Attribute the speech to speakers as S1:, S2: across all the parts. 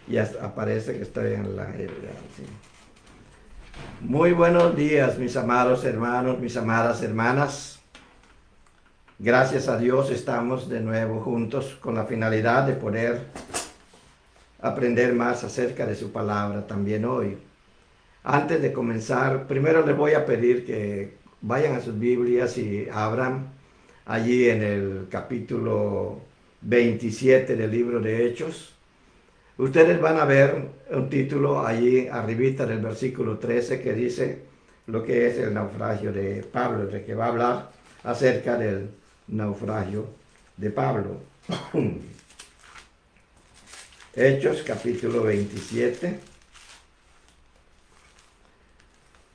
S1: Y hasta aparece que estoy en la aire. Sí. Muy buenos días, mis amados hermanos, mis amadas hermanas. Gracias a Dios estamos de nuevo juntos con la finalidad de poder aprender más acerca de su palabra también hoy. Antes de comenzar, primero les voy a pedir que vayan a sus Biblias y abran allí en el capítulo 27 del libro de Hechos. Ustedes van a ver un título allí arribita del versículo 13 que dice lo que es el naufragio de Pablo, de que va a hablar acerca del naufragio de Pablo. Hechos capítulo 27.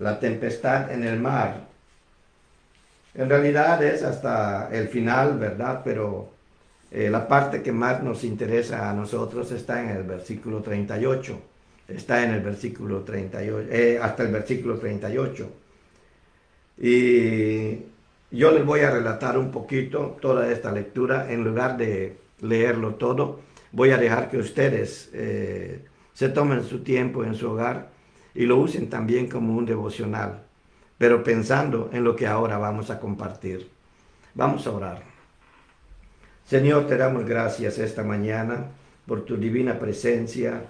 S1: La tempestad en el mar. En realidad es hasta el final, ¿verdad? Pero la parte que más nos interesa a nosotros está en el versículo 38. Está en el versículo 38, hasta el versículo 38. Y yo les voy a relatar un poquito toda esta lectura. En lugar de leerlo todo, voy a dejar que ustedes se tomen su tiempo en su hogar y lo usen también como un devocional, pero pensando en lo que ahora vamos a compartir. Vamos a orar. Señor, te damos gracias esta mañana por tu divina presencia,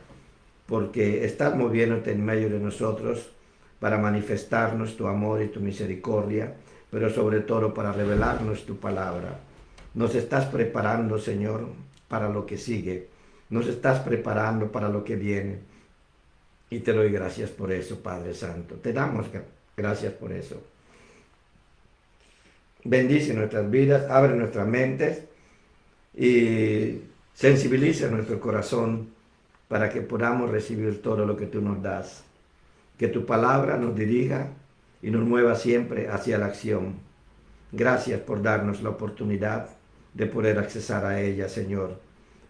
S1: porque estás moviéndote en medio de nosotros para manifestarnos tu amor y tu misericordia, pero sobre todo para revelarnos tu palabra. Nos estás preparando, Señor, para lo que sigue. Nos estás preparando para lo que viene. Y te doy gracias por eso, Padre Santo. Te damos gracias por eso. Bendice nuestras vidas, abre nuestras mentes y sensibiliza nuestro corazón para que podamos recibir todo lo que tú nos das. Que tu palabra nos dirija y nos mueva siempre hacia la acción. Gracias por darnos la oportunidad de poder accesar a ella, Señor,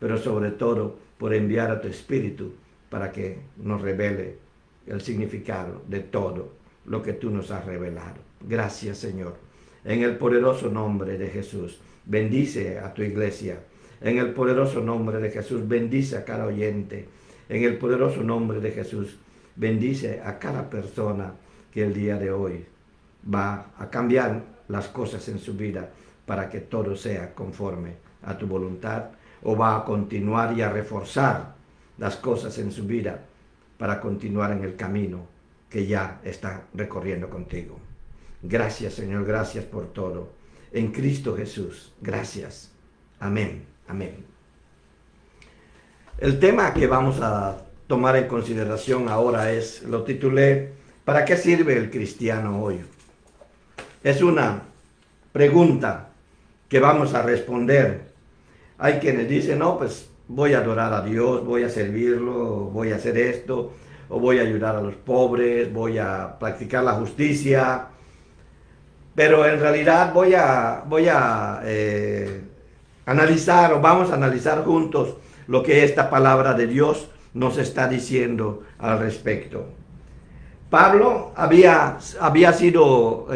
S1: pero sobre todo por enviar a tu Espíritu para que nos revele el significado de todo lo que tú nos has revelado. Gracias, Señor. En el poderoso nombre de Jesús, bendice a tu iglesia. En el poderoso nombre de Jesús, bendice a cada oyente. En el poderoso nombre de Jesús, bendice a cada persona que el día de hoy va a cambiar las cosas en su vida para que todo sea conforme a tu voluntad, o va a continuar y a reforzar las cosas en su vida para continuar en el camino que ya está recorriendo contigo. Gracias, Señor, gracias por todo. En Cristo Jesús, gracias. Amén, amén. El tema que vamos a tomar en consideración ahora lo titulé, ¿para qué sirve el cristiano hoy? Es una pregunta que vamos a responder. Hay quienes dicen, no, pues voy a adorar a Dios, voy a servirlo, voy a hacer esto, o voy a ayudar a los pobres, voy a practicar la justicia, pero en realidad voy a analizar, o vamos a analizar juntos lo que esta palabra de Dios nos está diciendo al respecto. Pablo había sido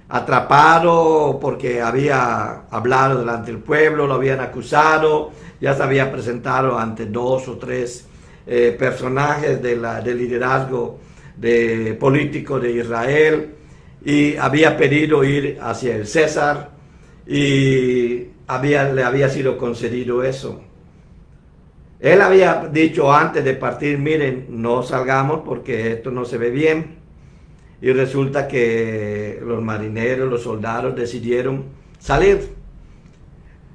S1: atrapado porque había hablado delante del pueblo, lo habían acusado, ya se había presentado ante 2 o 3 personajes del liderazgo político de Israel, y había pedido ir hacia el César y le había sido concedido eso. Él había dicho antes de partir, miren, no salgamos porque esto no se ve bien. Y resulta que los marineros, los soldados decidieron salir.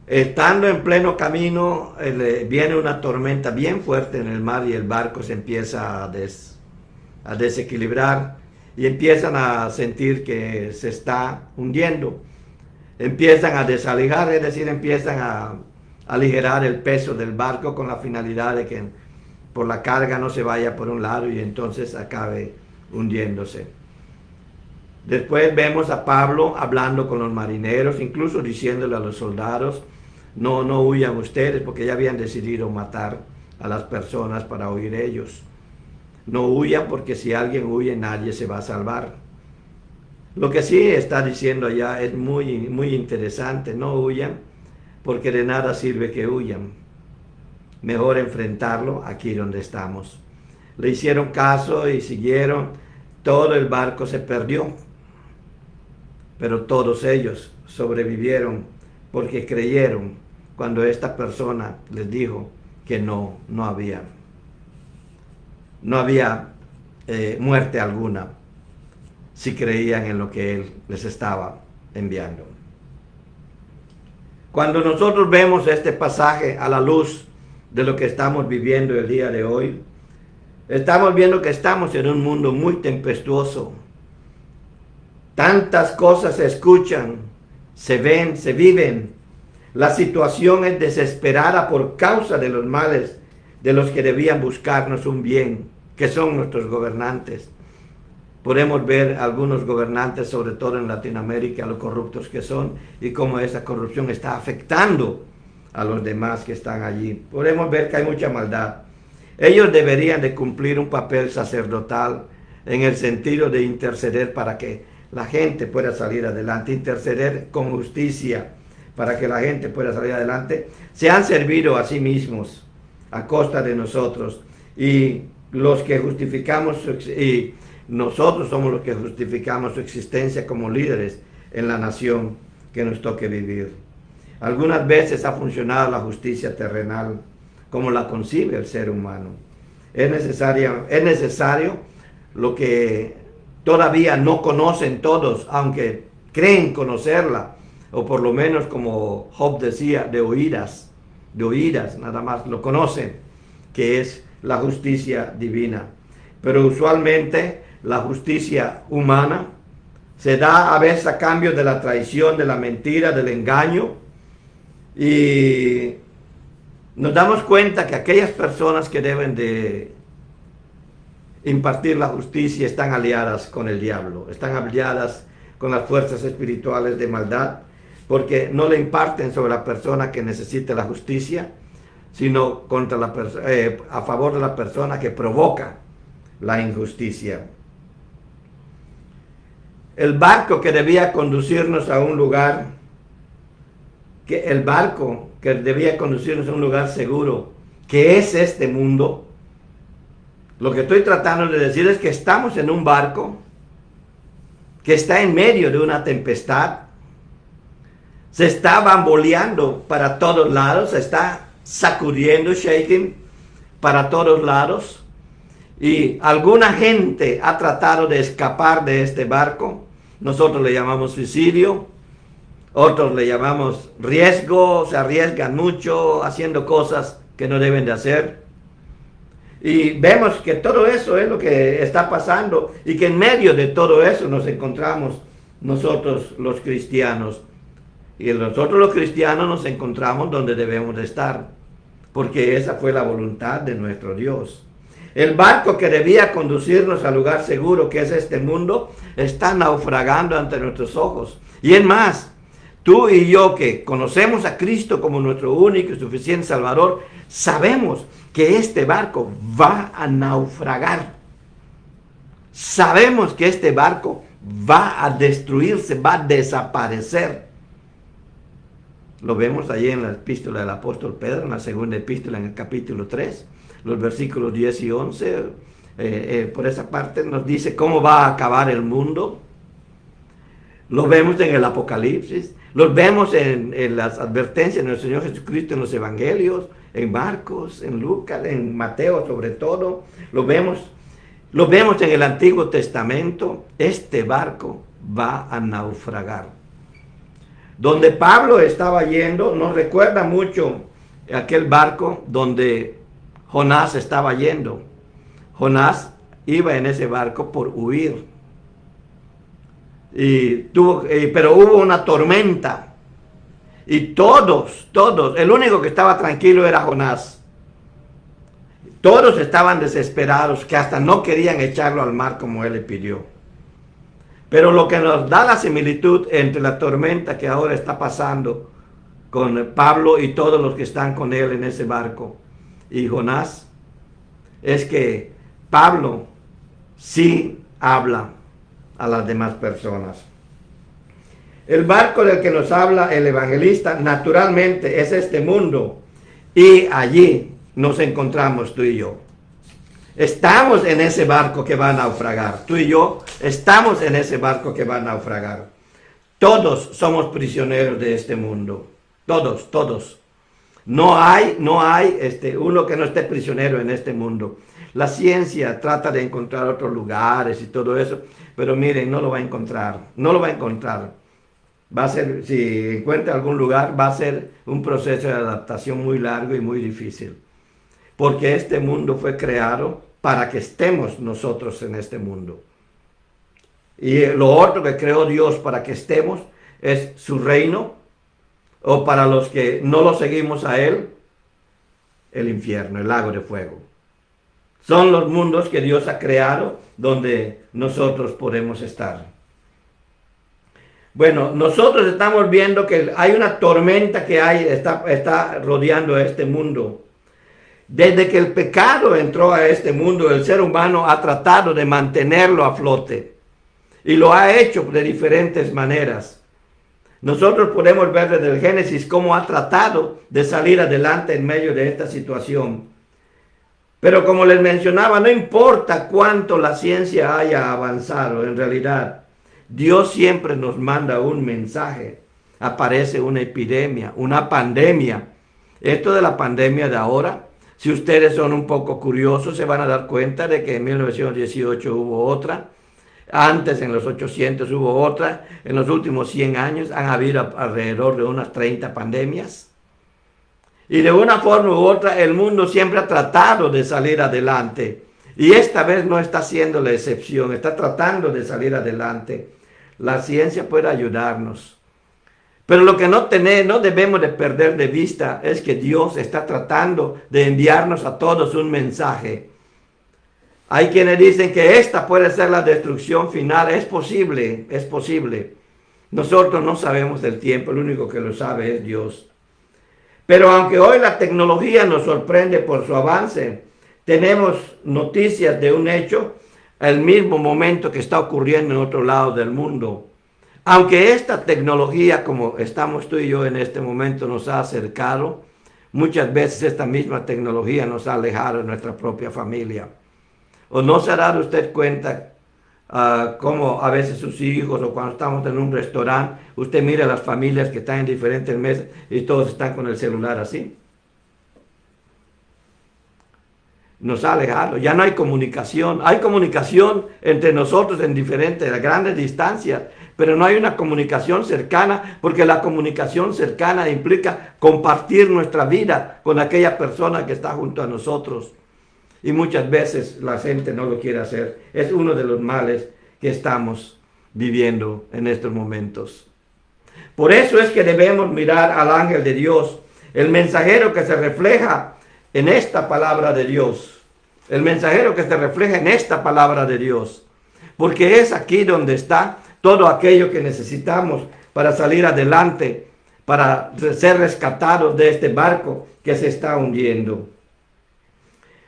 S1: Estando en pleno camino, viene una tormenta bien fuerte en el mar y el barco se empieza a desequilibrar y empiezan a sentir que se está hundiendo. Empiezan a desalijar, es decir, empiezan a aligerar el peso del barco con la finalidad de que por la carga no se vaya por un lado y entonces acabe hundiéndose. Después vemos a Pablo hablando con los marineros, incluso diciéndole a los soldados, no huyan ustedes, porque ya habían decidido matar a las personas para huir ellos. No huyan, porque si alguien huye nadie se va a salvar. Lo que sí está diciendo allá es muy, muy interesante, no huyan, porque de nada sirve que huyan. mejor enfrentarlo aquí donde estamos. Le hicieron caso y siguieron. Todo el barco se perdió, pero todos ellos sobrevivieron porque creyeron cuando esta persona les dijo que no había muerte alguna si creían en lo que él les estaba enviando. Cuando nosotros vemos este pasaje a la luz de lo que estamos viviendo el día de hoy, estamos viendo que estamos en un mundo muy tempestuoso. Tantas cosas se escuchan, se ven, se viven. La situación es desesperada por causa de los males de los que debían buscarnos un bien, que son nuestros gobernantes. Podemos ver algunos gobernantes, sobre todo en Latinoamérica, lo corruptos que son y cómo esa corrupción está afectando a los demás que están allí. Podemos ver que hay mucha maldad. Ellos deberían de cumplir un papel sacerdotal en el sentido de interceder para que la gente pueda salir adelante, interceder con justicia para que la gente pueda salir adelante. Se han servido a sí mismos a costa de nosotros, y los que justificamos y nosotros somos los que justificamos su existencia como líderes en la nación que nos toque vivir. Algunas veces ha funcionado la justicia terrenal como la concibe el ser humano. Es necesario lo que todavía no conocen todos, aunque creen conocerla, o por lo menos como Job decía, de oídas nada más lo conocen, que es la justicia divina. Pero usualmente la justicia humana se da a veces a cambio de la traición, de la mentira, del engaño, y nos damos cuenta que aquellas personas que deben de impartir la justicia están aliadas con el diablo, están aliadas con las fuerzas espirituales de maldad, porque no le imparten sobre la persona que necesite la justicia, sino a favor de la persona que provoca la injusticia. El barco que debía conducirnos a un lugar, seguro, que es este mundo. Lo que estoy tratando de decir es que estamos en un barco que está en medio de una tempestad, se está bamboleando para todos lados, se está sacudiendo, shaking para todos lados, y alguna gente ha tratado de escapar de este barco. Nosotros le llamamos suicidio, otros le llamamos riesgo, se arriesgan mucho haciendo cosas que no deben de hacer. Y vemos que todo eso es lo que está pasando, y que en medio de todo eso nos encontramos nosotros los cristianos. Y nosotros los cristianos nos encontramos donde debemos de estar, porque esa fue la voluntad de nuestro Dios. El barco que debía conducirnos al lugar seguro, que es este mundo, está naufragando ante nuestros ojos. Y es más, tú y yo que conocemos a Cristo como nuestro único y suficiente Salvador, sabemos que este barco va a naufragar. Sabemos que este barco va a destruirse, va a desaparecer. Lo vemos allí en la epístola del apóstol Pedro, en la segunda epístola, en el capítulo 3, los versículos 10 y 11. Por esa parte nos dice cómo va a acabar el mundo. Lo vemos en el Apocalipsis, los vemos en las advertencias de nuestro Señor Jesucristo en los Evangelios, en Marcos, en Lucas, en Mateo sobre todo. Lo vemos en el Antiguo Testamento. Este barco va a naufragar. Donde Pablo estaba yendo, nos recuerda mucho aquel barco donde Jonás estaba yendo. Jonás iba en ese barco por huir. Pero hubo una tormenta. Y todos, el único que estaba tranquilo era Jonás. Todos estaban desesperados, que hasta no querían echarlo al mar como él le pidió. Pero lo que nos da la similitud entre la tormenta que ahora está pasando con Pablo y todos los que están con él en ese barco y Jonás, es que Pablo sí habla a las demás personas. El barco del que nos habla el evangelista naturalmente es este mundo, y allí nos encontramos tú y yo. Estamos en ese barco que va a naufragar. Tú y yo estamos en ese barco que va a naufragar. Todos somos prisioneros de este mundo. Todos, todos. No hay uno que no esté prisionero en este mundo. La ciencia trata de encontrar otros lugares y todo eso, pero miren, no lo va a encontrar. No lo va a encontrar. Va a ser, si encuentra algún lugar, va a ser un proceso de adaptación muy largo y muy difícil. Porque este mundo fue creado para que estemos nosotros en este mundo. Y lo otro que creó Dios para que estemos es su reino, o para los que no lo seguimos a Él, el infierno, el lago de fuego. Son los mundos que Dios ha creado donde nosotros podemos estar. Bueno, nosotros estamos viendo que hay una tormenta que está rodeando a este mundo. Desde que el pecado entró a este mundo, el ser humano ha tratado de mantenerlo a flote. Y lo ha hecho de diferentes maneras. Nosotros podemos ver desde el Génesis cómo ha tratado de salir adelante en medio de esta situación. Pero como les mencionaba, no importa cuánto la ciencia haya avanzado, en realidad, Dios siempre nos manda un mensaje. Aparece una epidemia, una pandemia. Esto de la pandemia de ahora, si ustedes son un poco curiosos, se van a dar cuenta de que en 1918 hubo otra. Antes, en los 800, hubo otra. En los últimos 100 años han habido alrededor de unas 30 pandemias. Y de una forma u otra, el mundo siempre ha tratado de salir adelante. Y esta vez no está siendo la excepción. Está tratando de salir adelante. La ciencia puede ayudarnos. Pero lo que no debemos de perder de vista es que Dios está tratando de enviarnos a todos un mensaje. Hay quienes dicen que esta puede ser la destrucción final. Es posible, es posible. Nosotros no sabemos del tiempo, el único que lo sabe es Dios. Pero aunque hoy la tecnología nos sorprende por su avance, tenemos noticias de un hecho al mismo momento que está ocurriendo en otro lado del mundo. Aunque esta tecnología, como estamos tú y yo en este momento, nos ha acercado, muchas veces esta misma tecnología nos ha alejado de nuestra propia familia. ¿O no se ha dado usted cuenta cómo a veces sus hijos o cuando estamos en un restaurante, usted mira a las familias que están en diferentes mesas y todos están con el celular así? Nos ha alejado, ya no hay comunicación entre nosotros en diferentes, a grandes distancias, pero no hay una comunicación cercana, porque la comunicación cercana implica compartir nuestra vida con aquella persona que está junto a nosotros. Y muchas veces la gente no lo quiere hacer. Es uno de los males que estamos viviendo en estos momentos. Por eso es que debemos mirar al ángel de Dios, el mensajero que se refleja en esta palabra de Dios. El mensajero que se refleja en esta palabra de Dios. Porque es aquí donde está todo aquello que necesitamos para salir adelante, para ser rescatados de este barco que se está hundiendo.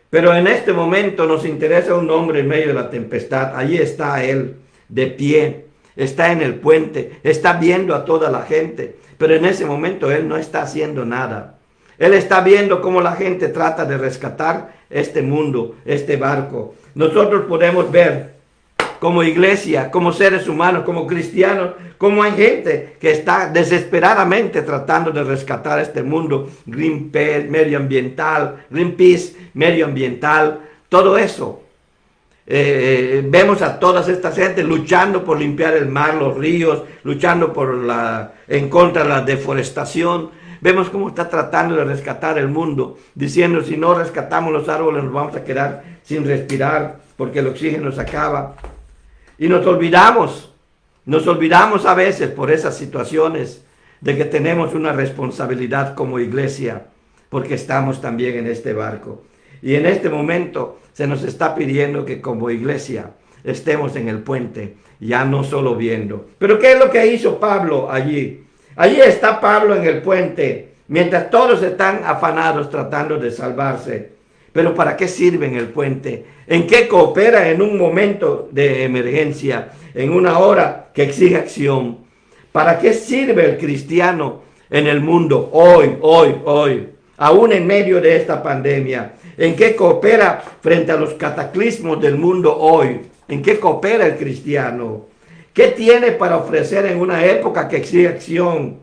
S1: Pero en este momento nos interesa un hombre en medio de la tempestad. Allí está él, de pie, está en el puente, está viendo a toda la gente. Pero en ese momento él no está haciendo nada. Él está viendo cómo la gente trata de rescatar este mundo, este barco. Nosotros podemos ver como iglesia, como seres humanos, como cristianos, como hay gente que está desesperadamente tratando de rescatar este mundo. Greenpeace, medioambiental, todo eso. Vemos a todas estas gentes luchando por limpiar el mar, los ríos, luchando en contra de la deforestación. Vemos cómo está tratando de rescatar el mundo, diciendo si no rescatamos los árboles nos vamos a quedar sin respirar porque el oxígeno se acaba. Y nos olvidamos a veces por esas situaciones de que tenemos una responsabilidad como iglesia, porque estamos también en este barco. Y en este momento se nos está pidiendo que como iglesia estemos en el puente, ya no solo viendo. Pero ¿qué es lo que hizo Pablo allí? Allí está Pablo en el puente, mientras todos están afanados tratando de salvarse. Pero ¿para qué sirve en el puente? ¿En qué coopera en un momento de emergencia? En una hora que exige acción. ¿Para qué sirve el cristiano en el mundo hoy? aún en medio de esta pandemia? ¿En qué coopera frente a los cataclismos del mundo hoy? ¿En qué coopera el cristiano? ¿Qué tiene para ofrecer en una época que exige acción,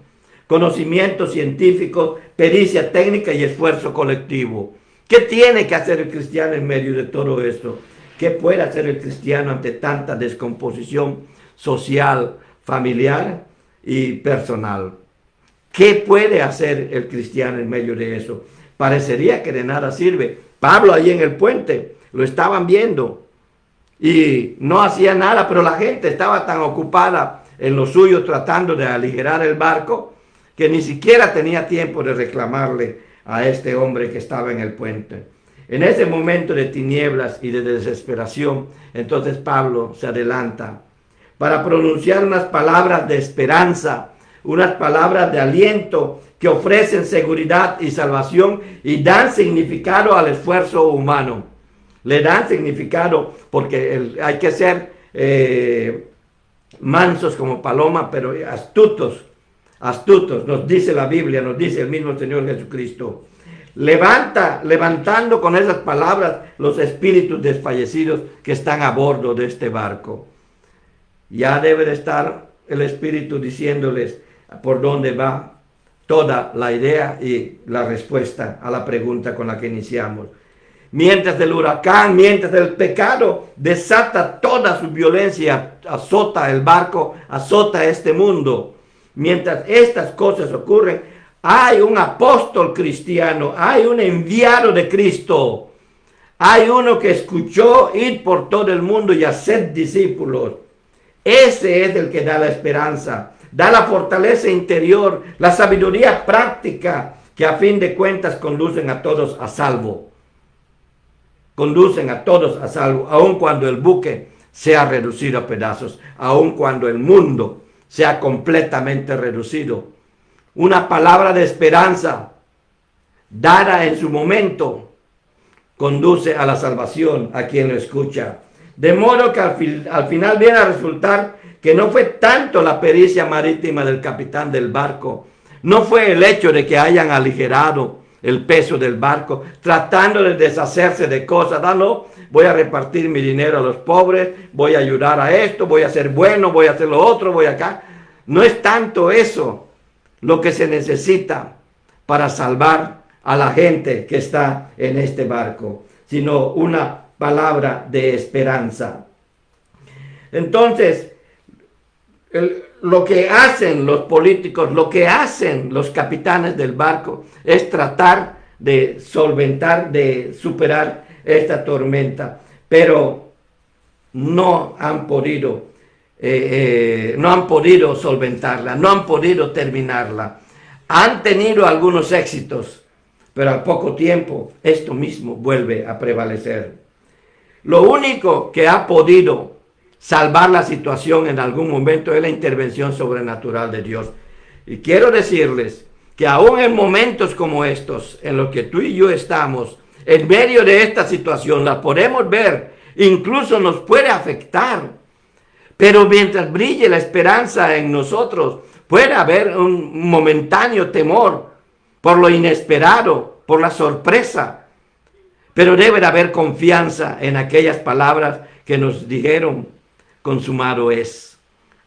S1: conocimientos científicos, pericia técnica y esfuerzo colectivo? ¿Qué tiene que hacer el cristiano en medio de todo esto? ¿Qué puede hacer el cristiano ante tanta descomposición social, familiar y personal? ¿Qué puede hacer el cristiano en medio de eso? Parecería que de nada sirve. Pablo ahí en el puente lo estaban viendo y no hacía nada, pero la gente estaba tan ocupada en lo suyo tratando de aligerar el barco que ni siquiera tenía tiempo de reclamarle a este hombre que estaba en el puente. En ese momento de tinieblas y de desesperación, entonces Pablo se adelanta para pronunciar unas palabras de esperanza, unas palabras de aliento que ofrecen seguridad y salvación y dan significado al esfuerzo humano. Le dan significado porque hay que ser mansos como paloma, pero astutos, nos dice la Biblia, nos dice el mismo Señor Jesucristo. Levantando con esas palabras los espíritus desfallecidos que están a bordo de este barco. Ya debe de estar el Espíritu diciéndoles por dónde va toda la idea y la respuesta a la pregunta con la que iniciamos. Mientras el huracán, mientras el pecado desata toda su violencia, azota el barco, azota este mundo. Mientras estas cosas ocurren, hay un apóstol cristiano, hay un enviado de Cristo. Hay uno que escuchó ir por todo el mundo y hacer discípulos. Ese es el que da la esperanza, da la fortaleza interior, la sabiduría práctica que a fin de cuentas conducen a todos a salvo. Conducen a todos a salvo, aun cuando el buque sea reducido a pedazos, aun cuando el mundo sea completamente reducido. Una palabra de esperanza dada en su momento conduce a la salvación a quien lo escucha. De modo que al final viene a resultar que no fue tanto la pericia marítima del capitán del barco, no fue el hecho de que hayan aligerado el peso del barco, tratando de deshacerse de cosas. No, voy a repartir mi dinero a los pobres, voy a ayudar a esto, voy a ser bueno, voy a hacer lo otro, voy acá. No es tanto eso lo que se necesita para salvar a la gente que está en este barco, sino una palabra de esperanza. Entonces, lo que hacen los políticos, lo que hacen los capitanes del barco es tratar de solventar, de superar esta tormenta, pero no han podido solventarla, no han podido terminarla. Han tenido algunos éxitos, pero al poco tiempo esto mismo vuelve a prevalecer. Lo único que ha podido salvar la situación en algún momento es la intervención sobrenatural de Dios. Y quiero decirles que aún en momentos como estos, en los que tú y yo estamos, en medio de esta situación, la podemos ver, incluso nos puede afectar. Pero mientras brille la esperanza en nosotros, puede haber un momentáneo temor por lo inesperado, por la sorpresa. Pero debe de haber confianza en aquellas palabras que nos dijeron, consumado es,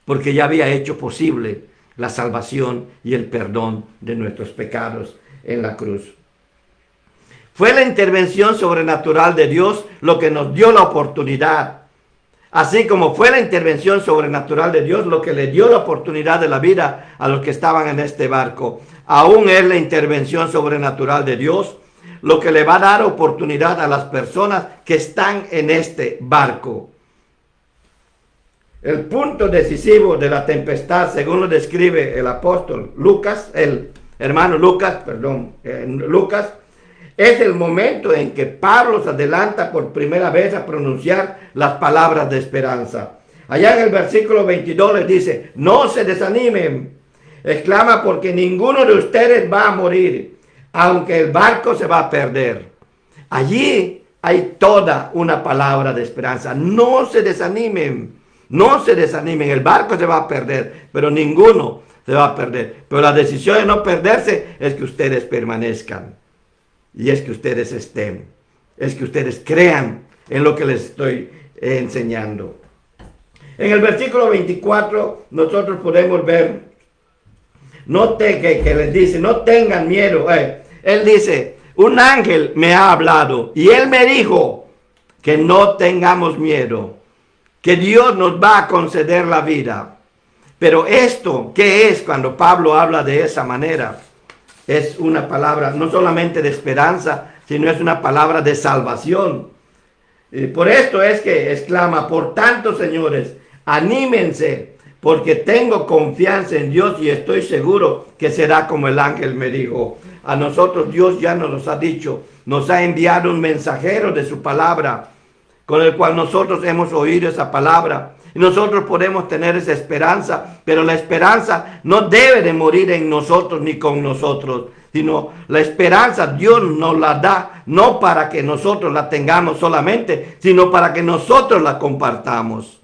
S1: porque ya había hecho posible la salvación y el perdón de nuestros pecados en la cruz. Fue la intervención sobrenatural de Dios lo que nos dio la oportunidad, así como fue la intervención sobrenatural de Dios lo que le dio la oportunidad de la vida a los que estaban en este barco. Aún es la intervención sobrenatural de Dios lo que le va a dar oportunidad a las personas que están en este barco. El punto decisivo de la tempestad, según lo describe el apóstol Lucas, el hermano Lucas, Lucas, es el momento en que Pablo se adelanta por primera vez a pronunciar las palabras de esperanza. Allá en el versículo 22 les dice, no se desanimen, exclama, porque ninguno de ustedes va a morir, aunque el barco se va a perder. Allí hay toda una palabra de esperanza. No se desanimen, no se desanimen. El barco se va a perder, pero ninguno se va a perder. Pero la decisión de no perderse es que ustedes permanezcan. Y es que ustedes estén, es que ustedes crean en lo que les estoy enseñando. En el versículo 24 nosotros podemos ver que les dice, no tengan miedo. Él dice, un ángel me ha hablado y él me dijo que no tengamos miedo, que Dios nos va a conceder la vida. Pero esto, ¿qué es cuando Pablo habla de esa manera? Es una palabra no solamente de esperanza, sino es una palabra de salvación. Y por esto es que exclama, por tanto, señores, anímense, porque tengo confianza en Dios y estoy seguro que será como el ángel me dijo. A nosotros Dios ya nos los ha dicho, nos ha enviado un mensajero de su palabra, con el cual nosotros hemos oído esa palabra. Y nosotros podemos tener esa esperanza, pero la esperanza no debe de morir en nosotros ni con nosotros, sino la esperanza Dios nos la da, no para que nosotros la tengamos solamente, sino para que nosotros la compartamos.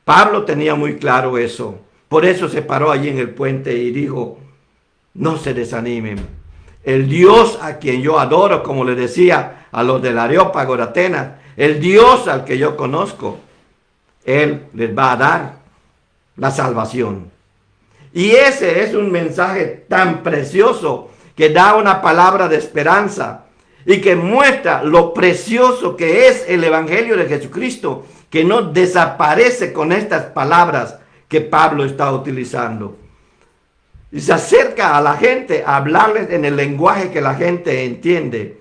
S1: Pablo tenía muy claro eso. Por eso se paró allí en el puente y dijo, no se desanimen. El Dios a quien yo adoro, como le decía a los del Areópago de Atenas, el Dios al que yo conozco, Él les va a dar la salvación. Y ese es un mensaje tan precioso que da una palabra de esperanza y que muestra lo precioso que es el Evangelio de Jesucristo, que no desaparece con estas palabras que Pablo está utilizando. Y se acerca a la gente a hablarles en el lenguaje que la gente entiende.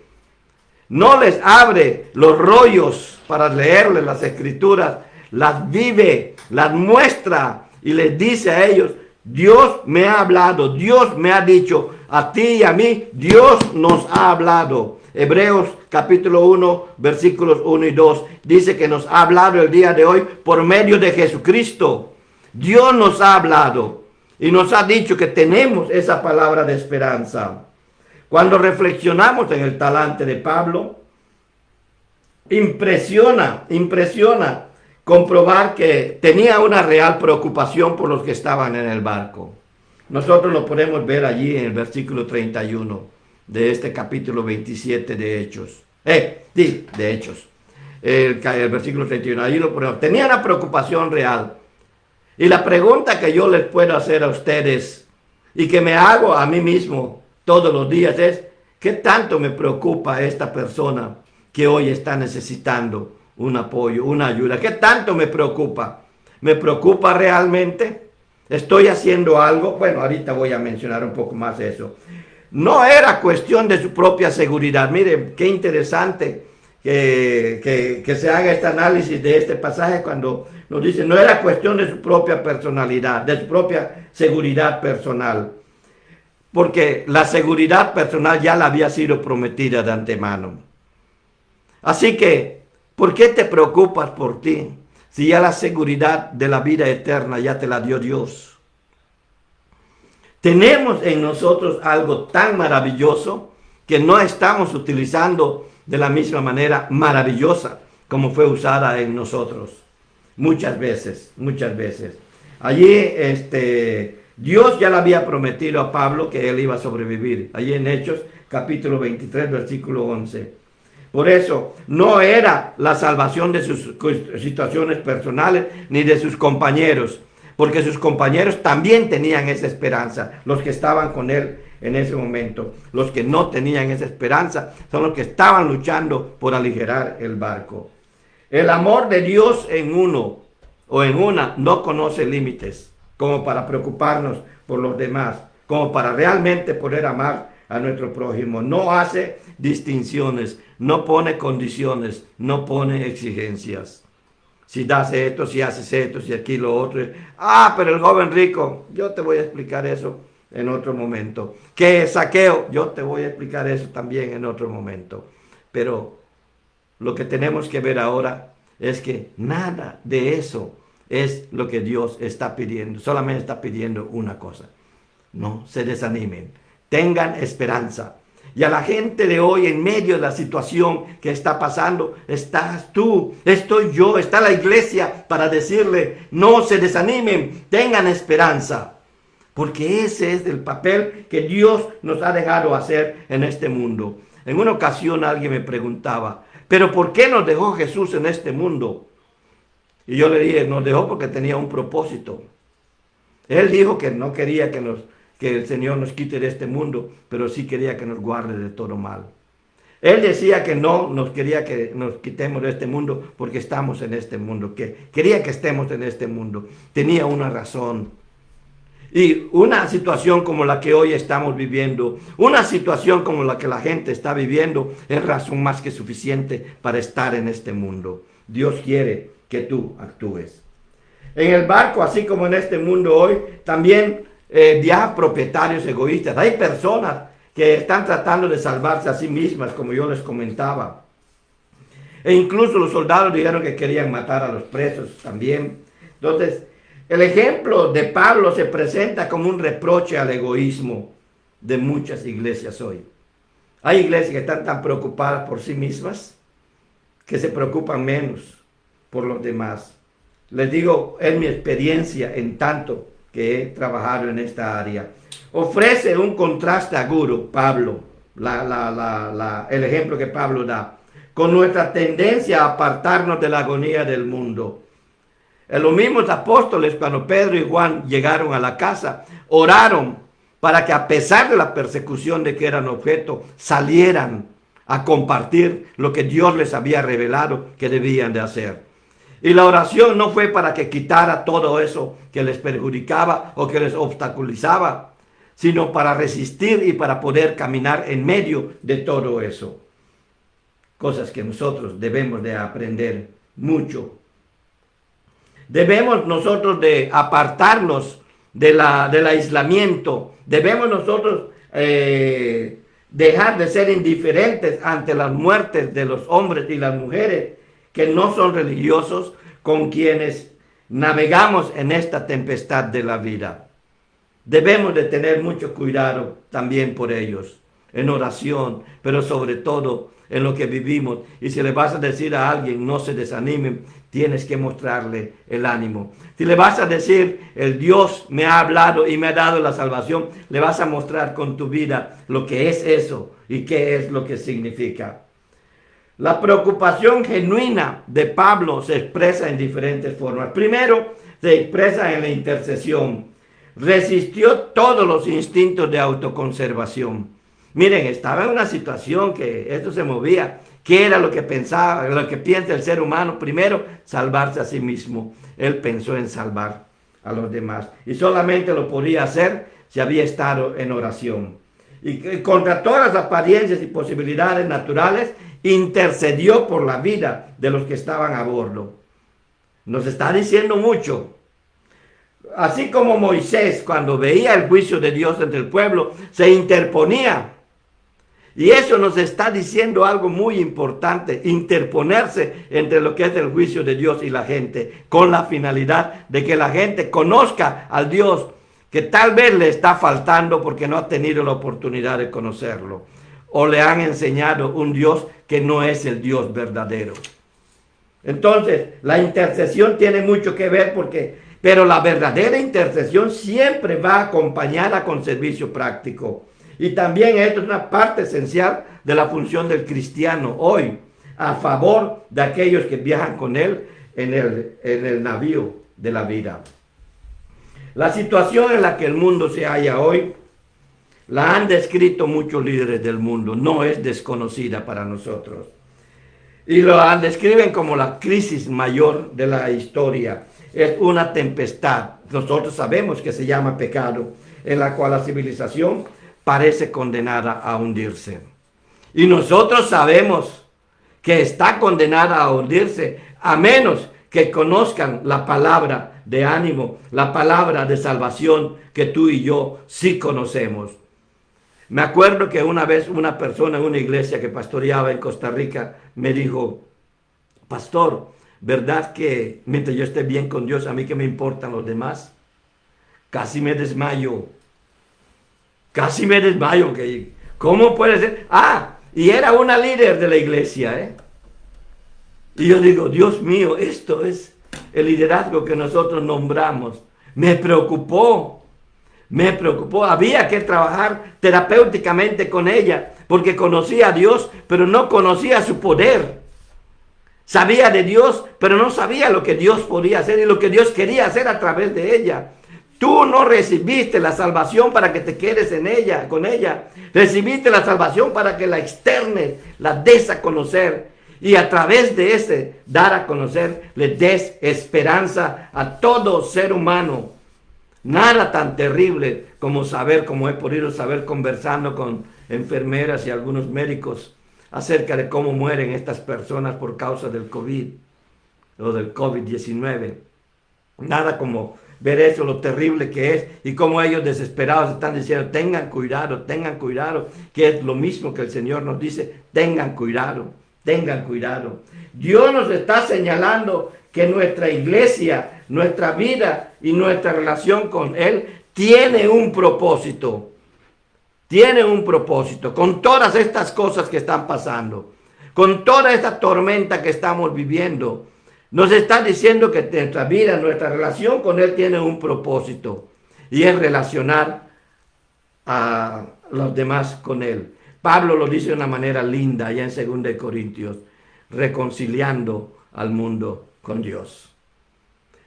S1: No les abre los rollos para leerles las escrituras, las vive, las muestra y les dice a ellos, Dios me ha hablado, Dios me ha dicho, a ti y a mí, Dios nos ha hablado. Hebreos capítulo 1, versículos 1 y 2, dice que nos ha hablado el día de hoy por medio de Jesucristo. Dios nos ha hablado y nos ha dicho que tenemos esa palabra de esperanza. Cuando reflexionamos en el talante de Pablo, impresiona comprobar que tenía una real preocupación por los que estaban en el barco. Nosotros lo podemos ver allí en el versículo 31 de este capítulo 27 de Hechos. De Hechos. El versículo 31, allí lo ponemos. Tenía una preocupación real. Y la pregunta que yo les puedo hacer a ustedes y que me hago a mí mismo todos los días es, ¿qué tanto me preocupa esta persona que hoy está necesitando un apoyo, una ayuda? ¿Qué tanto me preocupa? ¿Me preocupa realmente? ¿Estoy haciendo algo? Bueno, ahorita voy a mencionar un poco más eso. No era cuestión de su propia seguridad. Miren, qué interesante que se haga este análisis de este pasaje cuando nos dice, no era cuestión de su propia personalidad, de su propia seguridad personal. Porque la seguridad personal ya le había sido prometida de antemano. Así que, ¿por qué te preocupas por ti? Si ya la seguridad de la vida eterna ya te la dio Dios. Tenemos en nosotros algo tan maravilloso que no estamos utilizando de la misma manera maravillosa como fue usada en nosotros. Muchas veces. Allí Dios ya le había prometido a Pablo que él iba a sobrevivir. Allí en Hechos capítulo 23 versículo 11. Por eso no era la salvación de sus situaciones personales ni de sus compañeros, porque sus compañeros también tenían esa esperanza, los que estaban con él en ese momento. Los que no tenían esa esperanza son los que estaban luchando por aligerar el barco. El amor de Dios en uno o en una no conoce límites, como para preocuparnos por los demás, como para realmente poder amar a nuestro prójimo. No hace distinciones, no pone condiciones, no pone exigencias. Si das esto, si haces esto, si aquí lo otro. Pero el joven rico, yo te voy a explicar eso en otro momento. ¿Qué es saqueo? Yo te voy a explicar eso también en otro momento. Pero lo que tenemos que ver ahora es que nada de eso es lo que Dios está pidiendo. Solamente está pidiendo una cosa. No se desanimen. Tengan esperanza. Y a la gente de hoy, en medio de la situación que está pasando, estás tú, estoy yo, está la iglesia para decirle, no se desanimen, tengan esperanza. porque ese es el papel que Dios nos ha dejado hacer en este mundo. En una ocasión alguien me preguntaba, ¿pero por qué nos dejó Jesús en este mundo? Y yo le dije, nos dejó porque tenía un propósito. Él dijo que no quería que el Señor nos quite de este mundo, pero sí quería que nos guarde de todo mal. Él decía que no nos quería que nos quitemos de este mundo porque estamos en este mundo, que quería que estemos en este mundo. Tenía una razón. Y una situación como la que hoy estamos viviendo, una situación como la que la gente está viviendo, es razón más que suficiente para estar en este mundo. Dios quiere que tú actúes. En el barco, así como en este mundo hoy, también viajan propietarios egoístas. Hay personas que están tratando de salvarse a sí mismas, como yo les comentaba. E incluso los soldados dijeron que querían matar a los presos también. Entonces, el ejemplo de Pablo se presenta como un reproche al egoísmo de muchas iglesias hoy. Hay iglesias que están tan preocupadas por sí mismas que se preocupan menos por los demás. Les digo, es mi experiencia en tanto que he trabajado en esta área. Ofrece un contraste agudo, Pablo, el ejemplo que Pablo da, con nuestra tendencia a apartarnos de la agonía del mundo. Los mismos apóstoles, cuando Pedro y Juan llegaron a la casa, oraron para que a pesar de la persecución de que eran objeto, salieran a compartir lo que Dios les había revelado que debían de hacer. Y la oración no fue para que quitara todo eso que les perjudicaba o que les obstaculizaba, sino para resistir y para poder caminar en medio de todo eso. Cosas que nosotros debemos de aprender mucho. Debemos nosotros de apartarnos del aislamiento. Debemos nosotros dejar de ser indiferentes ante las muertes de los hombres y las mujeres que no son religiosos, con quienes navegamos en esta tempestad de la vida. Debemos de tener mucho cuidado también por ellos, en oración, pero sobre todo en lo que vivimos. Y si le vas a decir a alguien, no se desanimen, tienes que mostrarle el ánimo. Si le vas a decir, el Dios me ha hablado y me ha dado la salvación, le vas a mostrar con tu vida lo que es eso y qué es lo que significa. La preocupación genuina de Pablo se expresa en diferentes formas. Primero, se expresa en la intercesión. Resistió todos los instintos de autoconservación. Miren, estaba en una situación que esto se movía. ¿Qué era lo que pensaba, lo que piensa el ser humano? Primero, salvarse a sí mismo. Él pensó en salvar a los demás. Y solamente lo podía hacer si había estado en oración. Y contra todas las apariencias y posibilidades naturales, intercedió por la vida de los que estaban a bordo. Nos está diciendo mucho. Así como Moisés, cuando veía el juicio de Dios entre el pueblo, se interponía. Y eso nos está diciendo algo muy importante, interponerse entre lo que es el juicio de Dios y la gente, con la finalidad de que la gente conozca al Dios que tal vez le está faltando porque no ha tenido la oportunidad de conocerlo. O le han enseñado un Dios que no es el Dios verdadero. Entonces, la intercesión tiene mucho que ver pero la verdadera intercesión siempre va acompañada con servicio práctico. Y también esto es una parte esencial de la función del cristiano hoy, a favor de aquellos que viajan con él en el navío de la vida. La situación en la que el mundo se halla hoy, la han descrito muchos líderes del mundo, no es desconocida para nosotros. Y lo describen como la crisis mayor de la historia. Es una tempestad, nosotros sabemos que se llama pecado, en la cual la civilización parece condenada a hundirse. Y nosotros sabemos que está condenada a hundirse, a menos que conozcan la palabra de ánimo, la palabra de salvación que tú y yo sí conocemos. Me acuerdo que una vez una persona en una iglesia que pastoreaba en Costa Rica me dijo, pastor, ¿verdad que mientras yo esté bien con Dios, a mí que me importan los demás? Casi me desmayo. ¿Cómo puede ser? Y era una líder de la iglesia, Y yo digo, Dios mío, esto es el liderazgo que nosotros nombramos. Me preocupó. Me preocupó. Había que trabajar terapéuticamente con ella, porque conocía a Dios, pero no conocía su poder. Sabía de Dios, pero no sabía lo que Dios podía hacer y lo que Dios quería hacer a través de ella. Tú no recibiste la salvación para que te quedes en ella, con ella. Recibiste la salvación para que la externes, la des a conocer. Y a través de ese dar a conocer, le des esperanza a todo ser humano. Nada tan terrible como saber, como he podido saber conversando con enfermeras y algunos médicos acerca de cómo mueren estas personas por causa del COVID o del COVID-19. Nada como ver eso, lo terrible que es, y cómo ellos desesperados están diciendo, tengan cuidado, que es lo mismo que el Señor nos dice, tengan cuidado. Dios nos está señalando que nuestra iglesia, nuestra vida y nuestra relación con Él tiene un propósito. Tiene un propósito con todas estas cosas que están pasando, con toda esta tormenta que estamos viviendo. Nos está diciendo que nuestra vida, nuestra relación con Él tiene un propósito, y es relacionar a los demás con Él. Pablo lo dice de una manera linda allá en 2 Corintios, reconciliando al mundo con Dios.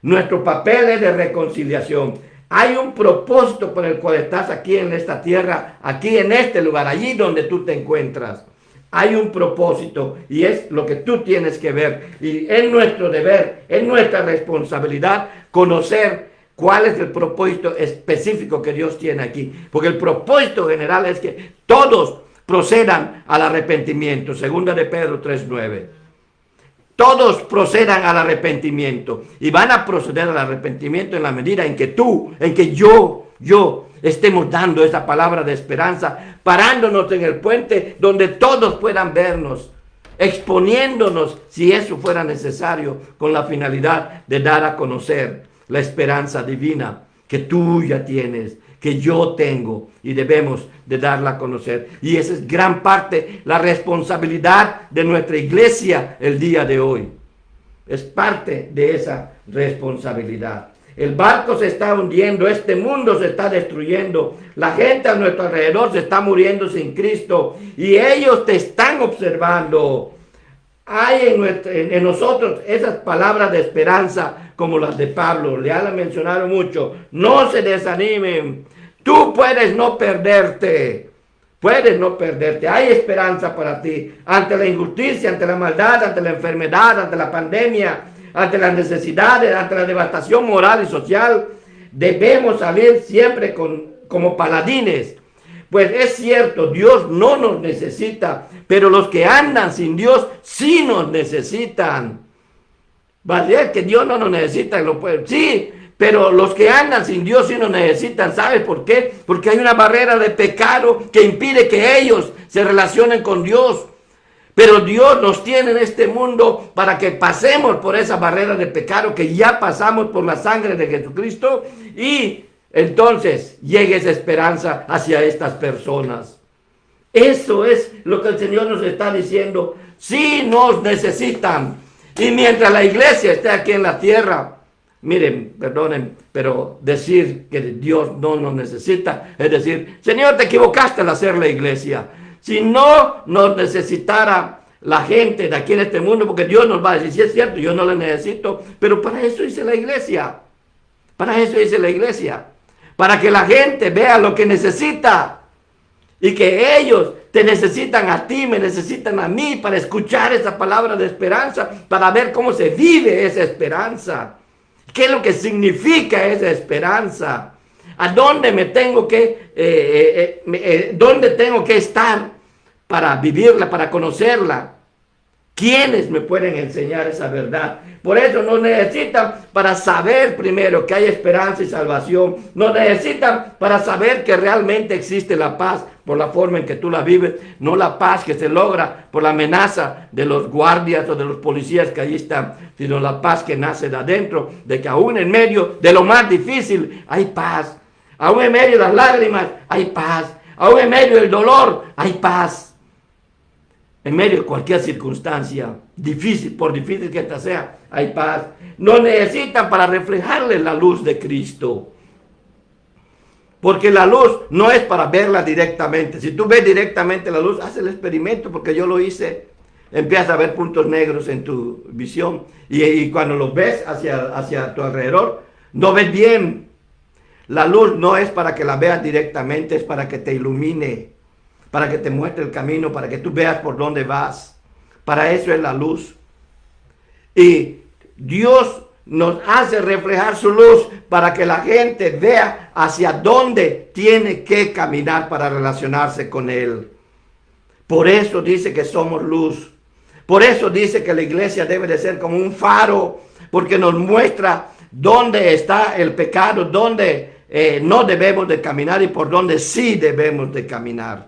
S1: Nuestro papel es de reconciliación. Hay un propósito por el cual estás aquí en esta tierra, aquí en este lugar, allí donde tú te encuentras. Hay un propósito y es lo que tú tienes que ver. Y es nuestro deber, es nuestra responsabilidad conocer cuál es el propósito específico que Dios tiene aquí. Porque el propósito general es que todos procedan al arrepentimiento. Segunda de Pedro 3:9. Todos procedan al arrepentimiento y van a proceder al arrepentimiento en la medida en que tú, en que yo estemos dando esa palabra de esperanza, parándonos en el puente donde todos puedan vernos, exponiéndonos si eso fuera necesario, con la finalidad de dar a conocer la esperanza divina que tú ya tienes, que yo tengo, y debemos de darla a conocer. Y esa es gran parte la responsabilidad de nuestra iglesia el día de hoy. Es parte de esa responsabilidad. El barco se está hundiendo, este mundo se está destruyendo, la gente a nuestro alrededor se está muriendo sin Cristo y ellos te están observando. Hay en nosotros esas palabras de esperanza como las de Pablo, le han mencionado mucho. No se desanimen, tú puedes no perderte. Puedes no perderte, hay esperanza para ti. Ante la injusticia, ante la maldad, ante la enfermedad, ante la pandemia, ante las necesidades, ante la devastación moral y social, debemos salir siempre como paladines. Pues es cierto, Dios no nos necesita, pero los que andan sin Dios sí nos necesitan. Va a decir que Dios no nos necesita, sí, pero los que andan sin Dios sí nos necesitan. ¿Sabes por qué? Porque hay una barrera de pecado que impide que ellos se relacionen con Dios. Pero Dios nos tiene en este mundo para que pasemos por esa barrera de pecado que ya pasamos por la sangre de Jesucristo, y entonces llegue esa esperanza hacia estas personas. Eso es lo que el Señor nos está diciendo. Sí nos necesitan. Y mientras la iglesia esté aquí en la tierra, miren, perdonen, pero decir que Dios no nos necesita es decir, Señor, te equivocaste al hacer la iglesia. Si no nos necesitara la gente de aquí en este mundo, porque Dios nos va a decir, sí es cierto, yo no la necesito, pero para eso hice la iglesia. Para eso hice la iglesia. Para que la gente vea lo que necesita. Y que ellos te necesitan a ti, me necesitan a mí, para escuchar esa palabra de esperanza, para ver cómo se vive esa esperanza. ¿Qué es lo que significa esa esperanza? ¿A dónde me tengo dónde tengo que estar para vivirla, para conocerla? ¿Quiénes me pueden enseñar esa verdad? Por eso nos necesitan para saber primero que hay esperanza y salvación. Nos necesitan para saber que realmente existe la paz por la forma en que tú la vives. No la paz que se logra por la amenaza de los guardias o de los policías que allí están, sino la paz que nace de adentro, de que aún en medio de lo más difícil hay paz. Aún en medio de las lágrimas hay paz. Aún en medio del dolor hay paz. En medio de cualquier circunstancia, difícil, por difícil que esta sea, hay paz. Nos necesitan para reflejarles la luz de Cristo. Porque la luz no es para verla directamente. Si tú ves directamente la luz, haz el experimento, porque yo lo hice. Empiezas a ver puntos negros en tu visión. Y cuando los ves hacia tu alrededor, no ves bien. La luz no es para que la veas directamente, es para que te ilumine, para que te muestre el camino, para que tú veas por dónde vas. Para eso es la luz. Y Dios nos hace reflejar su luz para que la gente vea hacia dónde tiene que caminar para relacionarse con Él. Por eso dice que somos luz. Por eso dice que la iglesia debe de ser como un faro, porque nos muestra dónde está el pecado, dónde no debemos de caminar y por dónde sí debemos de caminar.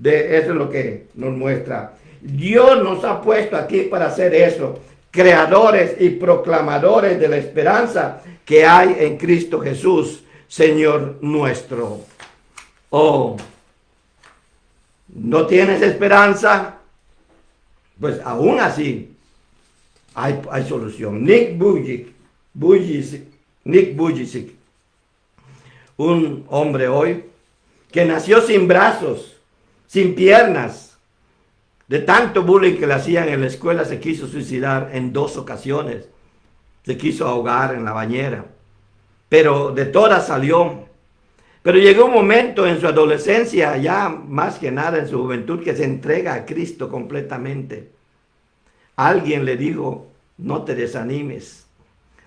S1: Eso es lo que nos muestra. Dios nos ha puesto aquí para hacer eso, creadores y proclamadores de la esperanza que hay en Cristo Jesús, Señor nuestro. Oh, ¿no tienes esperanza? Pues aún así hay solución. Nick Vujicic, un hombre hoy que nació sin brazos, sin piernas. De tanto bullying que le hacían en la escuela, se quiso suicidar en 2 ocasiones. Se quiso ahogar en la bañera. Pero de todas salió. Pero llegó un momento en su adolescencia, ya más que nada en su juventud, que se entrega a Cristo completamente. Alguien le dijo, no te desanimes.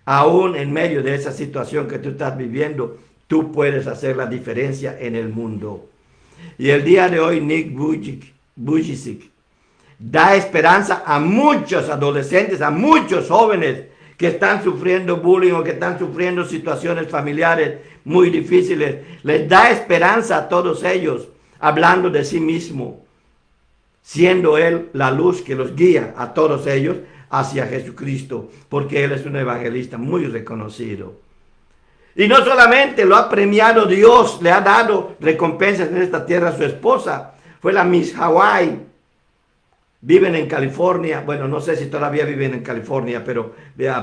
S1: Aún en medio de esa situación que tú estás viviendo, tú puedes hacer la diferencia en el mundo. Y el día de hoy, Nick Vujicic da esperanza a muchos adolescentes, a muchos jóvenes que están sufriendo bullying o que están sufriendo situaciones familiares muy difíciles. Les da esperanza a todos ellos, hablando de sí mismo, siendo Él la luz que los guía a todos ellos hacia Jesucristo, porque Él es un evangelista muy reconocido. Y no solamente lo ha premiado Dios, le ha dado recompensas en esta tierra a su esposa, fue la Miss Hawaii. Viven en California, bueno, no sé si todavía viven en California, pero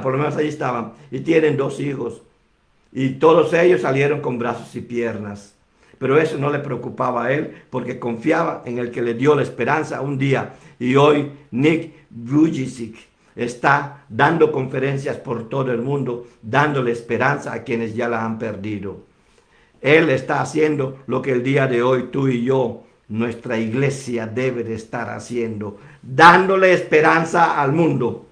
S1: por lo menos allí estaban, y tienen 2 hijos, y todos ellos salieron con brazos y piernas, pero eso no le preocupaba a él, porque confiaba en el que le dio la esperanza un día, y hoy Nick Vujicic está dando conferencias por todo el mundo, dándole esperanza a quienes ya la han perdido. Él está haciendo lo que el día de hoy tú y yo, nuestra iglesia, debe de estar haciendo, dándole esperanza al mundo.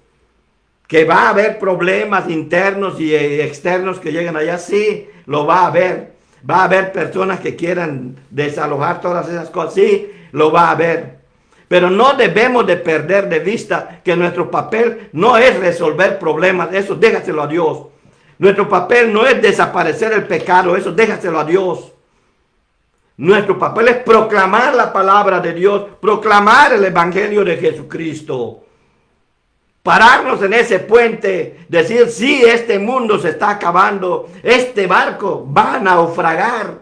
S1: Que va a haber problemas internos y externos que lleguen allá, sí, lo va a haber. Va a haber personas que quieran desalojar todas esas cosas, sí, lo va a haber. Pero no debemos de perder de vista que nuestro papel no es resolver problemas, eso déjaselo a Dios. Nuestro papel no es desaparecer el pecado, eso déjaselo a Dios. Nuestro papel es proclamar la palabra de Dios, proclamar el evangelio de Jesucristo. Pararnos en ese puente, decir, sí, este mundo se está acabando, este barco va a naufragar.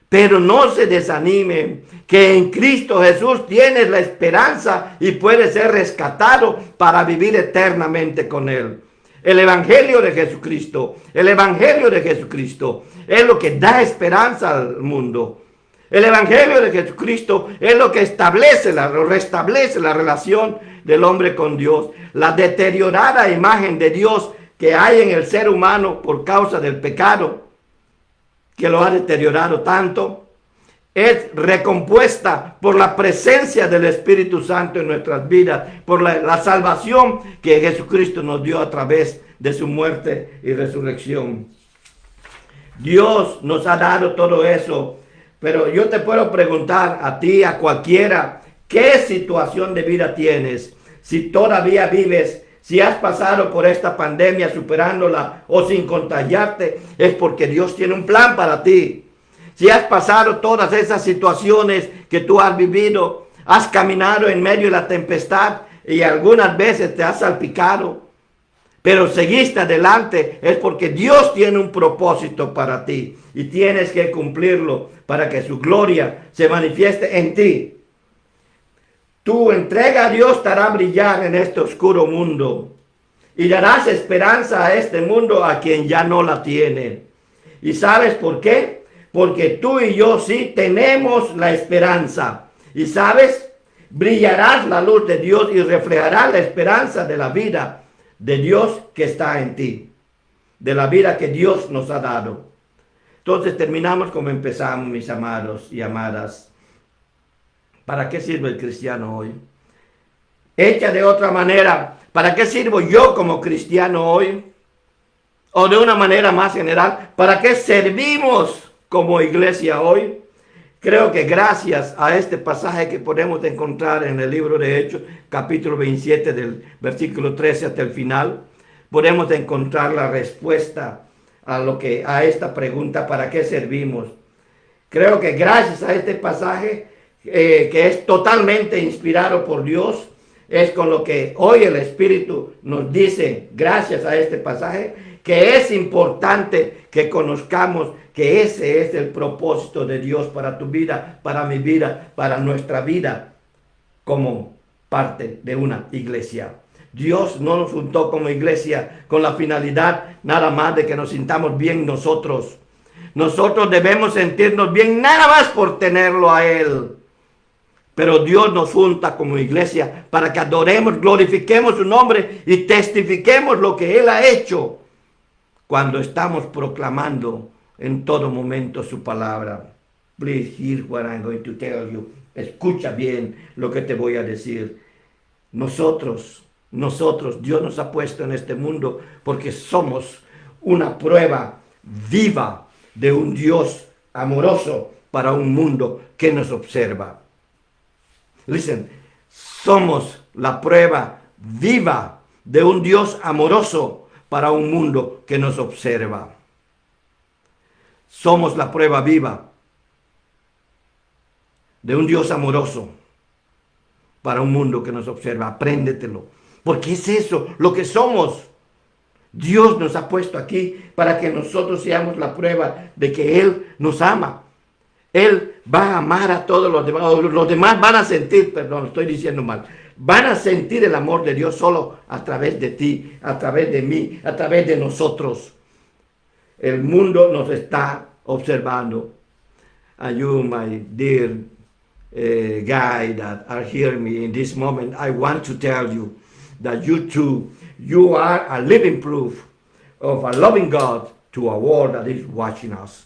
S1: Pero no se desanimen, que en Cristo Jesús tienes la esperanza y puedes ser rescatado para vivir eternamente con Él. El evangelio de Jesucristo, el evangelio de Jesucristo es lo que da esperanza al mundo. El evangelio de Jesucristo es lo que restablece la relación del hombre con Dios. La deteriorada imagen de Dios que hay en el ser humano por causa del pecado, que lo ha deteriorado tanto, es recompuesta por la presencia del Espíritu Santo en nuestras vidas, por la salvación que Jesucristo nos dio a través de su muerte y resurrección. Dios nos ha dado todo eso, pero yo te puedo preguntar a ti, a cualquiera, ¿qué situación de vida tienes? Si todavía vives, si has pasado por esta pandemia superándola o sin contagiarte, es porque Dios tiene un plan para ti. Si has pasado todas esas situaciones que tú has vivido, has caminado en medio de la tempestad y algunas veces te has salpicado, pero seguiste adelante, es porque Dios tiene un propósito para ti y tienes que cumplirlo para que su gloria se manifieste en ti. Tu entrega a Dios te hará brillar en este oscuro mundo y darás esperanza a este mundo a quien ya no la tiene. ¿Y sabes por qué? Porque tú y yo sí tenemos la esperanza. ¿Y sabes? Brillarás la luz de Dios y reflejarás la esperanza de la vida de Dios que está en ti. De la vida que Dios nos ha dado. Entonces terminamos como empezamos, mis amados y amadas. ¿Para qué sirve el cristiano hoy? Hecha de otra manera, ¿para qué sirvo yo como cristiano hoy? O de una manera más general, ¿para qué servimos como iglesia hoy? Creo que gracias a este pasaje que podemos encontrar en el libro de Hechos, capítulo 27, del versículo 13 hasta el final, podemos encontrar la respuesta a esta pregunta, ¿para qué servimos? Creo que gracias a este pasaje, que es totalmente inspirado por Dios, es con lo que hoy el Espíritu nos dice, gracias a este pasaje, que es importante que conozcamos que ese es el propósito de Dios para tu vida, para mi vida, para nuestra vida, como parte de una iglesia. Dios no nos juntó como iglesia con la finalidad nada más de que nos sintamos bien nosotros. Nosotros debemos sentirnos bien nada más por tenerlo a Él. Pero Dios nos junta como iglesia para que adoremos, glorifiquemos su nombre y testifiquemos lo que Él ha hecho cuando estamos proclamando en todo momento su palabra. Please hear what I'm going to tell you. Escucha bien lo que te voy a decir. Nosotros, Dios nos ha puesto en este mundo porque somos una prueba viva de un Dios amoroso para un mundo que nos observa. Listen, somos la prueba viva de un Dios amoroso para un mundo que nos observa. Somos la prueba viva de un Dios amoroso para un mundo que nos observa. Apréndetelo, porque es eso lo que somos. Dios nos ha puesto aquí para que nosotros seamos la prueba de que Él nos ama. Él va a amar a todos los demás. Los demás van a sentir, perdón, estoy diciendo mal. Van a sentir el amor de Dios solo a través de ti, a través de mí, a través de nosotros. El mundo nos está observando. And you, my dear guy that are hearing me in this moment, I want to tell you that you too, you are a living proof of a loving God to a world that is watching us.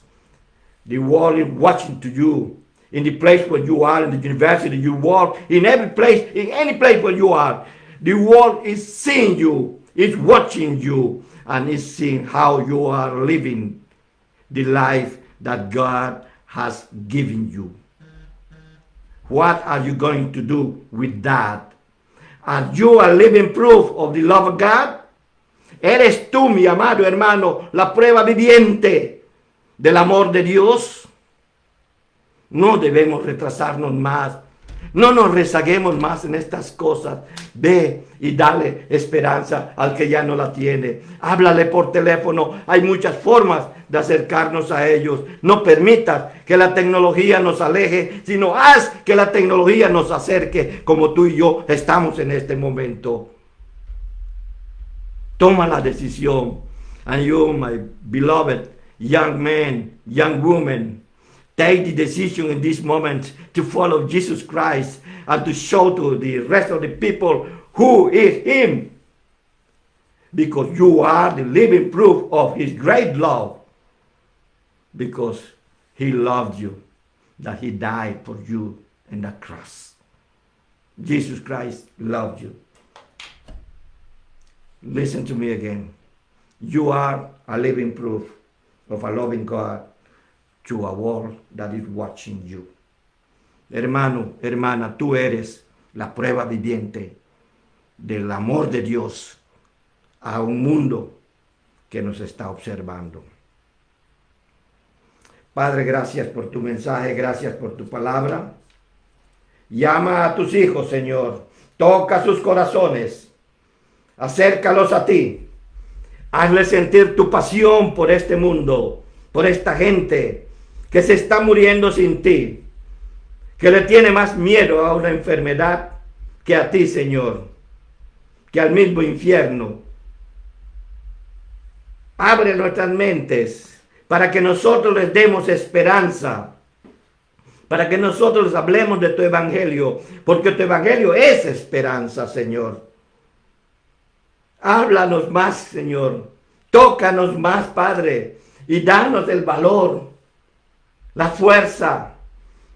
S1: The world is watching to you. In the place where you are, in the university you work, in every place, in any place where you are, the world is seeing you, is watching you, and is seeing how you are living the life that God has given you. What are you going to do with that? Are you a living proof of the love of God? ¿Eres tú, mi amado hermano, la prueba viviente del amor de Dios? No debemos retrasarnos más. No nos rezaguemos más en estas cosas. Ve y dale esperanza al que ya no la tiene. Háblale por teléfono. Hay muchas formas de acercarnos a ellos. No permitas que la tecnología nos aleje, sino haz que la tecnología nos acerque como tú y yo estamos en este momento. Toma la decisión. And you, my beloved young man, young woman, take the decision in this moment to follow Jesus Christ and to show to the rest of the people who is Him. Because you are the living proof of His great love. Because He loved you, that He died for you in the cross. Jesus Christ loved you. Listen to me again. You are a living proof of a loving God to a world that is watching you. Hermano, hermana, tú eres la prueba viviente del amor de Dios a un mundo que nos está observando. Padre, gracias por tu mensaje, gracias por tu palabra. Llama a tus hijos, Señor. Toca sus corazones. Acércalos a ti. Hazles sentir tu pasión por este mundo, por esta gente que se está muriendo sin ti, que le tiene más miedo a una enfermedad que a ti, Señor, que al mismo infierno. Abre nuestras mentes para que nosotros les demos esperanza, para que nosotros les hablemos de tu evangelio, porque tu evangelio es esperanza, Señor. Háblanos más, Señor. Tócanos más, Padre, y danos el valor, la fuerza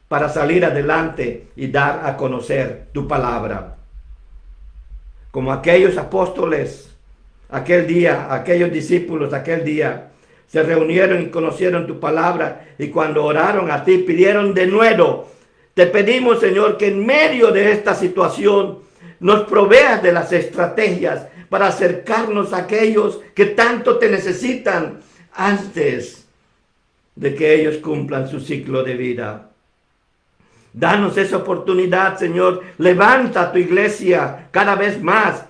S1: para salir adelante y dar a conocer tu palabra. Como aquellos apóstoles, aquel día, aquellos discípulos, aquel día, se reunieron y conocieron tu palabra, y cuando oraron a ti, pidieron de nuevo. Te pedimos, Señor, que en medio de esta situación nos proveas de las estrategias para acercarnos a aquellos que tanto te necesitan antes de que ellos cumplan su ciclo de vida. Danos esa oportunidad, Señor. Levanta tu iglesia cada vez más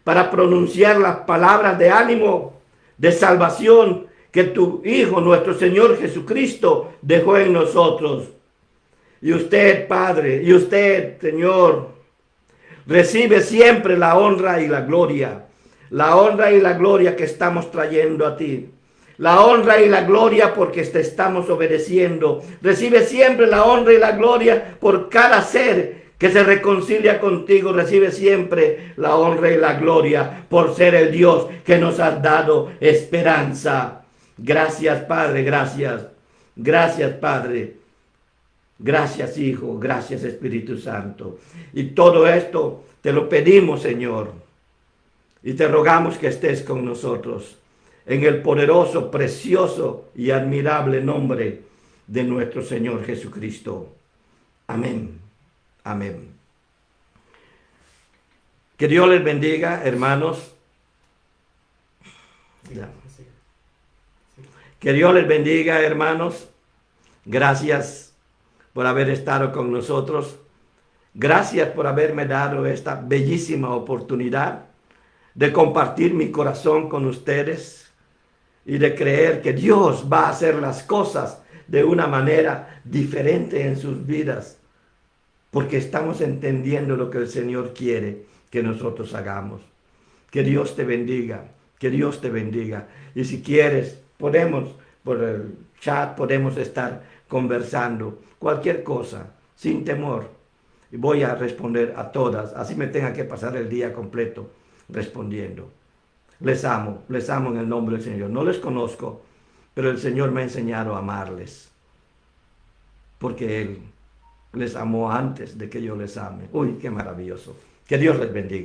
S1: para pronunciar las palabras de ánimo, de salvación que tu Hijo, nuestro Señor Jesucristo, dejó en nosotros. Y usted, Padre, y usted, Señor, recibe siempre la honra y la gloria. La honra y la gloria que estamos trayendo a ti. La honra y la gloria porque te estamos obedeciendo. Recibe siempre la honra y la gloria por cada ser que se reconcilia contigo. Recibe siempre la honra y la gloria por ser el Dios que nos has dado esperanza. Gracias, Padre, gracias. Gracias, Padre. Gracias, Hijo. Gracias, Espíritu Santo. Y todo esto te lo pedimos, Señor. Y te rogamos que estés con nosotros. En el poderoso, precioso y admirable nombre de nuestro Señor Jesucristo. Amén. Amén. Que Dios les bendiga, hermanos. Que Dios les bendiga, hermanos. Gracias por haber estado con nosotros. Gracias por haberme dado esta bellísima oportunidad de compartir mi corazón con ustedes y de creer que Dios va a hacer las cosas de una manera diferente en sus vidas, porque estamos entendiendo lo que el Señor quiere que nosotros hagamos. Que Dios te bendiga, que Dios te bendiga. Y si quieres, podemos, por el chat, podemos estar conversando cualquier cosa, sin temor. Y voy a responder a todas, así me tenga que pasar el día completo respondiendo. Les amo en el nombre del Señor. No les conozco, pero el Señor me ha enseñado a amarles, porque Él les amó antes de que yo les ame. Uy, qué maravilloso. Que Dios les bendiga.